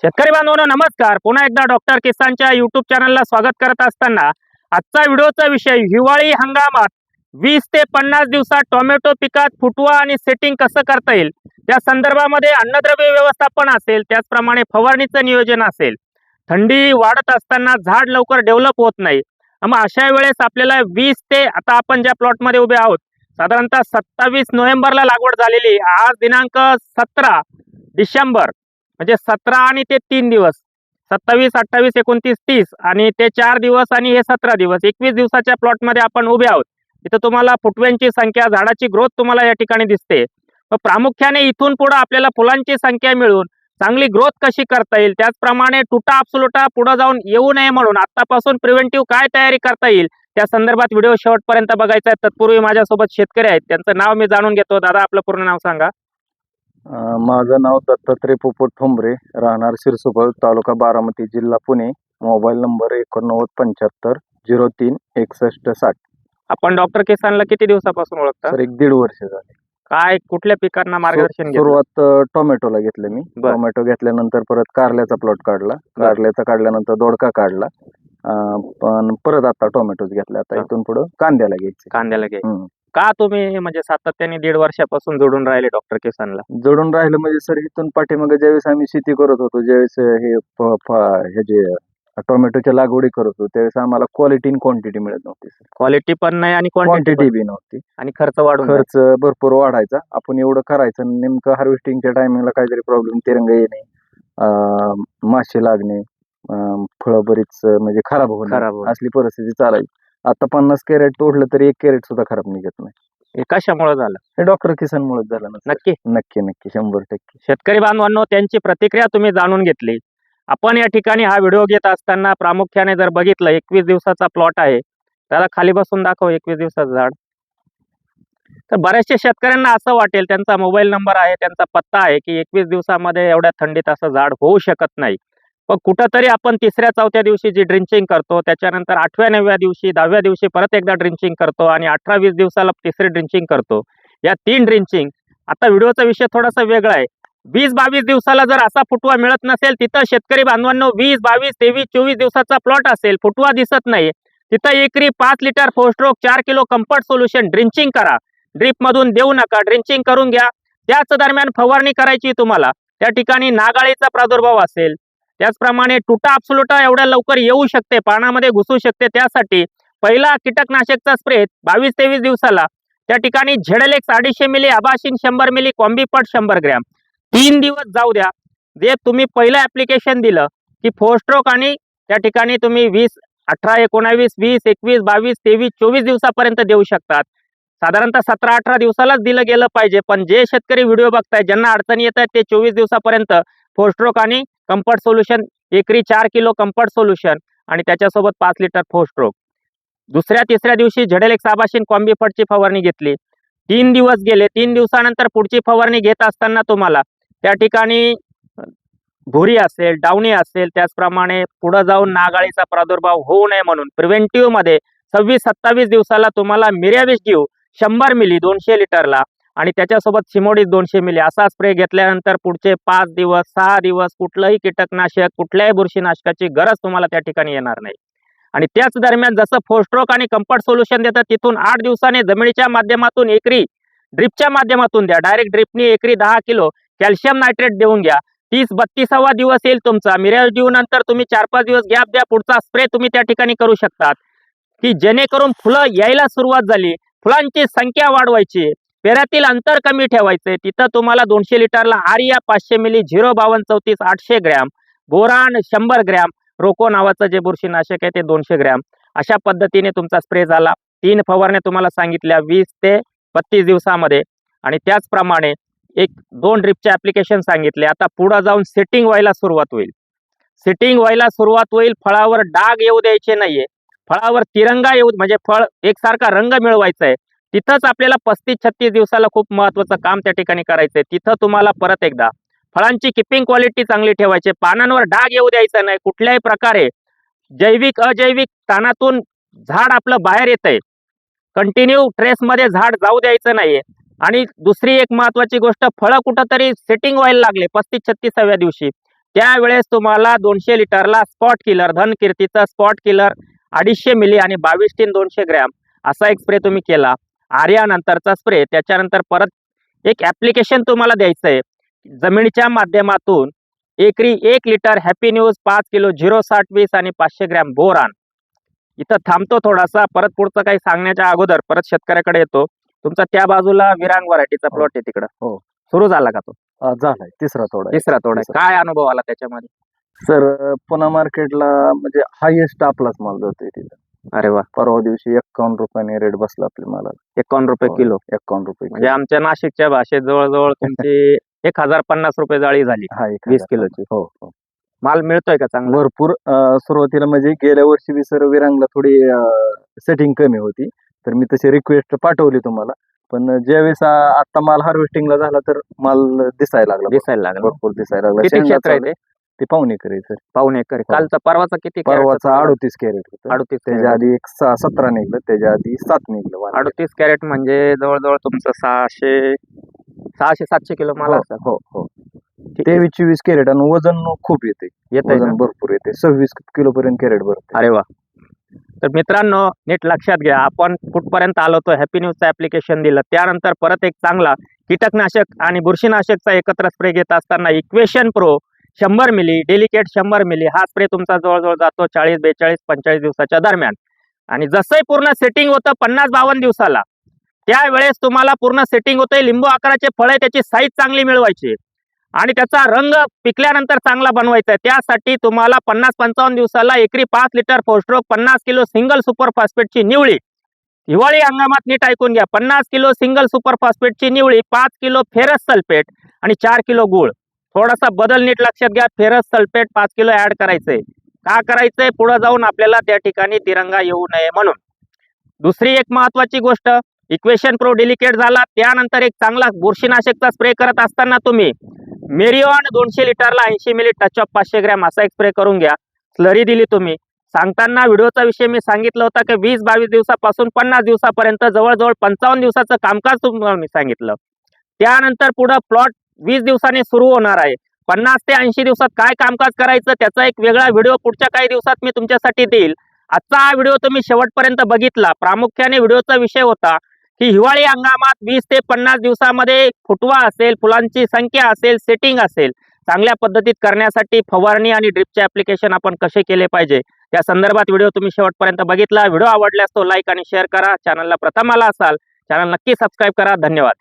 शेतकरी बांधवांनो नमस्कार. पुन्हा एकदा डॉक्टर किसानच्या युट्यूब चॅनलला स्वागत करत असताना आजचा व्हिडिओचा विषय हिवाळी हंगामात 20 ते 50 दिवसात टोमॅटो पिकात फुटवा आणि सेटिंग कसं करता येईल त्या संदर्भामध्ये अन्नद्रव्य व्यवस्थापन असेल, त्याचप्रमाणे फवारणीचं नियोजन असेल. थंडी वाढत असताना झाड लवकर डेव्हलप होत नाही. मग अशा वेळेस आपल्याला 20 ते आता आपण ज्या प्लॉटमध्ये उभे आहोत साधारणतः 27 नोव्हेंबरला लागवड झालेली, आज दिनांक 17 डिसेंबर म्हणजे 17 आणि ते 3 दिवस 27, 28, 29, 30 आणि ते 4 दिवस आणि हे 17 दिवस 21 दिवसाच्या प्लॉटमध्ये आपण उभे आहोत. इथं तुम्हाला फुटव्यांची संख्या, झाडाची ग्रोथ तुम्हाला या ठिकाणी दिसते. मग प्रामुख्याने इथून पुढे आपल्याला फुलांची संख्या मिळून चांगली ग्रोथ कशी करता येईल, त्याचप्रमाणे तुटा आपसुलटा पुढे जाऊन येऊ नये म्हणून आतापासून प्रिव्हेंटिव्ह काय तयारी करता येईल त्या संदर्भात व्हिडिओ शेवटपर्यंत बघायचा आहे. तत्पूर्वी माझ्यासोबत शेतकरी आहेत, त्यांचं नाव मी जाणून घेतो. दादा, आपलं पूर्ण नाव सांगा. माझं नाव दत्तात्रय पोपट ठोंबरे, राहणार सिरसोबळ, तालुका बारामती, जिल्हा पुणे. Mobile number 8975 03 61 60. आपण डॉक्टर किसानला किती दिवसापासून ओळखता? सर 1.5 वर्ष झाले. काय कुठल्या पिकांना मार्गदर्शन घेतलं? सुरुवात टोमॅटोला घेतलं मी. बरं. टोमॅटो घेतल्यानंतर परत कारल्याचा प्लॉट काढला. कारल्याचा काढल्यानंतर दोडका काढला. पण परत आता टोमॅटोच घेतला. आता हा. इथून पुढे कांद्याला घ्यायचे. कांद्याला घे. का तुम्ही म्हणजे सातत्याने 1.5 वर्षापासून जोडून राहिले डॉक्टर किसानला? जोडून राहिलं म्हणजे सर इथून पाठीमागे ज्यावेळेस आम्ही शेती करत होतो, ज्यावेळेस हे जे टोमॅटोच्या लागवडी करत होतो, त्यावेळेस आम्हाला क्वालिटी आणि क्वांटिटी मिळत नव्हती सर. क्वालिटी पण नाही आणि क्वांटिटी क्वांटिटी बी नव्हती. आणि खर्च वाढून खर्च भरपूर वाढायचा. आपण एवढं करायचं आणि नेमकं हार्वेस्टिंगच्या टायमिंगला काहीतरी प्रॉब्लेम, तिरंगा येणे, मासे लागणे, फळं बरीच म्हणजे खराब खराब होणे, होणे. असली परिस्थिती चालायची. आता 50 कॅरेट तोडलं तरी 1 कॅरेट सुद्धा खराब निघत नाही. हे कशामुळे झालं? हे डॉक्टर किसान मुळे झालं ना सर. नक्की नक्की नक्की 100%. शेतकरी बांधवांनो, त्यांची प्रतिक्रिया तुम्ही जाणून घेतली. आपण या ठिकाणी हा व्हिडिओ घेत असताना प्रामुख्याने जर बघितलं 21 दिवसाचा प्लॉट आहे. त्याला खाली बसून दाखव 21 दिवसाचं झाड. तर बऱ्याचशा शेतकऱ्यांना असं वाटेल, त्यांचा मोबाईल नंबर आहे, त्यांचा पत्ता आहे की 21 दिवसामध्ये एवढ्या थंडीत असं झाड होऊ शकत नाही. पण कुठंतरी आपण 3ऱ्या 4थ्या दिवशी जी ड्रिंचिंग करतो, त्याच्यानंतर 8व्या 9व्या दिवशी 10व्या दिवशी परत एकदा ड्रिंचिंग करतो आणि 18-20 दिवसाला तिसरी ड्रिंचिंग करतो. या 3 ड्रिंचिंग. आता व्हिडिओचा विषय थोडासा वेगळा आहे. 20-22 दिवसाला जर असा फुटवा मिळत नसेल, तिथं शेतकरी बांधवांनो 20, 22, 23, 24 दिवसाचा प्लॉट असेल, फुटवा दिसत नाही, तिथं एकरी 5 लिटर फोस्ट्रोक 4 किलो कम्फर्ट सोल्युशन ड्रिंचिंग करा. ड्रिप मधून देऊ नका, ड्रिंचिंग करून घ्या. त्याच दरम्यान फवारणी करायची तुम्हाला. त्या ठिकाणी नागाळीचा प्रादुर्भाव असेल, त्याचप्रमाणे तुटा आपसुलटा एवढ्या लवकर येऊ शकते, पानामध्ये घुसू शकते, त्यासाठी पहिला कीटकनाशकचा स्प्रे 22-23 दिवसाला त्या ठिकाणी झेडलेक्स 250 मिली, अबाशिन 100 मिली, कॉम्बीपट 100 ग्रॅम 3 दिवस जाऊ द्या. जे तुम्ही पहिलं ऍप्लिकेशन दिलं की फोस्ट्रोक आणि त्या ठिकाणी तुम्ही 20, 18, 19, 20, 21, 22, 23, 24 दिवसापर्यंत देऊ शकतात. साधारणतः 17-18 दिवसालाच दिलं गेलं पाहिजे. पण जे शेतकरी व्हिडिओ बघताय, ज्यांना अडचणी येत आहेत, ते 24 दिवसापर्यंत फोस्ट्रोक आणि कम्फर्ट सोल्युशन, एकरी 4 किलो कम्फर्ट सोल्युशन आणि त्याच्यासोबत 5 लिटर फोस्ट्रोक. 2ऱ्या-3ऱ्या दिवशी झेडलेक्स आबाशिन कॉम्बीफटची फवारणी घेतली. 3 दिवस गेले. 3 दिवसानंतर पुढची फवारणी घेत असताना तुम्हाला त्या ठिकाणी भुरी असेल, डावणी असेल, त्याचप्रमाणे पुढे जाऊन नागाळीचा प्रादुर्भाव होऊ नये म्हणून प्रिव्हेंटिव्ह मध्ये 26-27 दिवसाला तुम्हाला मिरॅविस ड्यू 100 मिली 200 लिटरला आणि त्याच्यासोबत सिमोडिस 200 मिली असा स्प्रे घेतल्यानंतर पुढचे 5 दिवस 6 दिवस कुठलंही कीटकनाशक, कुठल्याही बुरशीनाशकाची गरज तुम्हाला त्या ठिकाणी येणार नाही. आणि त्याच दरम्यान जसं फोस्ट्रोक आणि कम्फर्ट सोल्युशन देतात, तिथून 8 दिवसाने जमिनीच्या माध्यमातून एकरी ड्रिपच्या माध्यमातून द्या. डायरेक्ट ड्रिपनी एकरी 10 किलो कॅल्शियम नायट्रेट देऊन घ्या. 30-32वा दिवस येईल तुमचा. मिरॅविस ड्यू नंतर तुम्ही 4-5 दिवस गॅप द्या. पुढचा स्प्रे तुम्ही त्या ठिकाणी करू शकतात की जेणेकरून फुलं यायला सुरुवात झाली, फुलांची संख्या वाढवायची, पेऱ्यातील अंतर कमी ठेवायचे. तिथं तुम्हाला 200 लिटरला आर्या 500 मिली, 05234 800 ग्रॅम, बोरान 100 ग्रॅम, रोको नावाचं जे बुरशीनाशक आहे ते 200 ग्रॅम अशा पद्धतीने तुमचा स्प्रे झाला. 3 फवारण्या तुम्हाला सांगितल्या 20 ते 32 दिवसामध्ये आणि त्याचप्रमाणे 1-2 ड्रिपचे ऍप्लिकेशन सांगितले. आता पुढे जाऊन सेटिंग व्हायला सुरुवात होईल. सेटिंग व्हायला सुरुवात होईल. फळावर डाग येऊ द्यायचे नाहीये, फळावर तिरंगा येऊ म्हणजे फळ एकसारखा रंग मिळवायचा आहे. तिथंच आपल्याला 35-36 दिवसाला खूप महत्वाचं काम त्या ठिकाणी करायचंय. तिथं तुम्हाला परत एकदा फळांची किपिंग क्वालिटी चांगली ठेवायची, पानांवर डाग येऊ द्यायचा नाही. कुठल्याही प्रकारे जैविक अजैविक तानातून झाड आपलं बाहेर येतंय, कंटिन्यू ट्रेसमध्ये झाड जाऊ द्यायचं नाहीये. आणि दुसरी एक महत्वाची गोष्ट, फळं कुठंतरी सेटिंग व्हायला लागले 35-36व्या दिवशी, त्यावेळेस तुम्हाला 200 लिटरला स्पॉट किलर धनकीर्तीचा स्पॉट किलर 250 मिली आणि 22 टीन 200 ग्रॅम असा एक स्प्रे तुम्ही केला. आर्या नंतरचा स्प्रे, त्याच्यानंतर परत एक ऍप्लिकेशन तुम्हाला द्यायचं आहे जमिनीच्या माध्यमातून एकरी 1 लिटर हॅपी न्यूज 5 किलो 06020 आणि 500 ग्रॅम बोरान. इथं थांबतो थोडासा, परत पुढचं काही सांगण्याच्या अगोदर परत शेतकऱ्याकडे येतो. तुमचा त्या बाजूला विरांग व्हरायटीचा प्लॉट आहे तिकडं, हो. सुरू झाला का तो? झालाय तिसरा तोडा आहे. तिसरा तोडा आहे. तिसरा. काय अनुभव आला त्याच्यामध्ये? सर पुणे मार्केटला म्हणजे हायेस्ट आपलाच माल जातोय तिथं. अरे वा, परवा दिवशी 51 रुपयाने रेट बसला आपल्या मालाला. 51 रुपये किलो. 51 रुपये म्हणजे आमच्या नाशिकच्या भाषेत जवळजवळ तुमची 1050 रुपये जाळी झाली हा 20 किलोची. हो हो. माल मिळतोय का चांगला? भरपूर सुरुवातीला म्हणजे गेल्या वर्षी बी सर विरांगला थोडी सेटिंग कमी होती, तर मी तशी रिक्वेस्ट पाठवली तुम्हाला. पण ज्यावेळेस आता माल हार्वेस्टिंगला झाला तर माल दिसायला लागला, भरपूर दिसायला लागला. किती शेंगा क्षेत्र आहे चालू- ते? ते पाहुणे करे सर. पाऊण एकर आहे. कालचा परवाचा किती? परवाचा 38 कॅरेट होतं. 38 त्याच्या आधी 17 निघलं, त्याच्या आधी 7 निघलं वाण. 38 कॅरेट म्हणजे जवळजवळ तुमचं 600-700 किलो माल असेल. हो हो. ठीक आहे. 23-24 कॅरेट आणि वजन खूप येते, येतंय ना? वजन भरपूर येते. 26 किलो पर्यंत कॅरेट भरते. अरे वा. तर मित्रांनो नीट लक्षात घ्या, आपण कुठपर्यंत आलो होतो? हॅपी न्यूजचं ऍप्लिकेशन दिलं, त्यानंतर परत एक चांगला कीटकनाशक आणि बुरशीनाशकचा एकत्र स्प्रे घेत असताना इक्वेशन प्रो 100 मिली, डेलिकेट 100 मिली हा स्प्रे तुमचा जवळजवळ जातो 40, 42, 45 दिवसाच्या दरम्यान. आणि जसंही पूर्ण सेटिंग होतं 50-52 दिवसाला, त्यावेळेस तुम्हाला पूर्ण सेटिंग होतंय. लिंबू आकाराचे फळ आहे, त्याची साईज चांगली मिळवायची आणि त्याचा रंग पिकल्यानंतर चांगला बनवायचा आहे. त्यासाठी तुम्हाला 50-55 दिवसाला एकरी 5 लिटर फोस्ट्रोक, 50 किलो सिंगल सुपर फॉस्फेटची निवळी. हिवाळी हंगामात नीट ऐकून घ्या, 50 किलो सिंगल सुपर फॉस्फेटची निवळी, 5 किलो फेरस सल्फेट आणि 4 किलो गुळ. थोडासा बदल नीट लक्षात घ्या, फेरस सल्फेट 5 किलो ऍड करायचंय. का करायचंय? पुढे जाऊन आपल्याला त्या ठिकाणी तिरंगा येऊ नये म्हणून. दुसरी एक महत्वाची गोष्ट, इक्वेशन प्रो डेलिकेट झाला, त्यानंतर एक चांगला बुरशीनाशकचा स्प्रे करत असताना तुम्ही मेरिओन 200 लिटरला 80 मिली टच ऑफ 500 ग्रॅम असा एक स्प्रे करून घ्या. स्लरी दिली तुम्ही. सांगताना व्हिडिओचा विषय मी सांगितलं होता की 20-22 दिवसापासून 50 दिवसापर्यंत जवळजवळ 55 दिवसाचं कामकाज तुम्हाला मी सांगितलं. त्यानंतर पुढे प्लॉट 20 दिवसांनी सुरू होणार आहे. 50 ते 80 दिवसात काय कामकाज करायचं त्याचा एक वेगळा व्हिडिओ पुढच्या काही दिवसात मी तुमच्यासाठी देईल. आजचा हा व्हिडिओ तुम्ही शेवटपर्यंत बघितला. प्रामुख्याने व्हिडिओचा विषय होता की हिवाळी हंगामात 20 ते 50 दिवसामध्ये फुटवा असेल, फुलांची संख्या असेल, सेटिंग असेल, चांगल्या पद्धतीत करण्यासाठी फवारणी आणि ड्रिपचे ऍप्लिकेशन आपण कसे केले पाहिजे त्या संदर्भात व्हिडिओ तुम्ही शेवटपर्यंत बघितला. व्हिडिओ आवडल्यास तो लाईक आणि शेअर करा. चॅनलला प्रथम आला असाल, चॅनल नक्की सबस्क्राईब करा. धन्यवाद.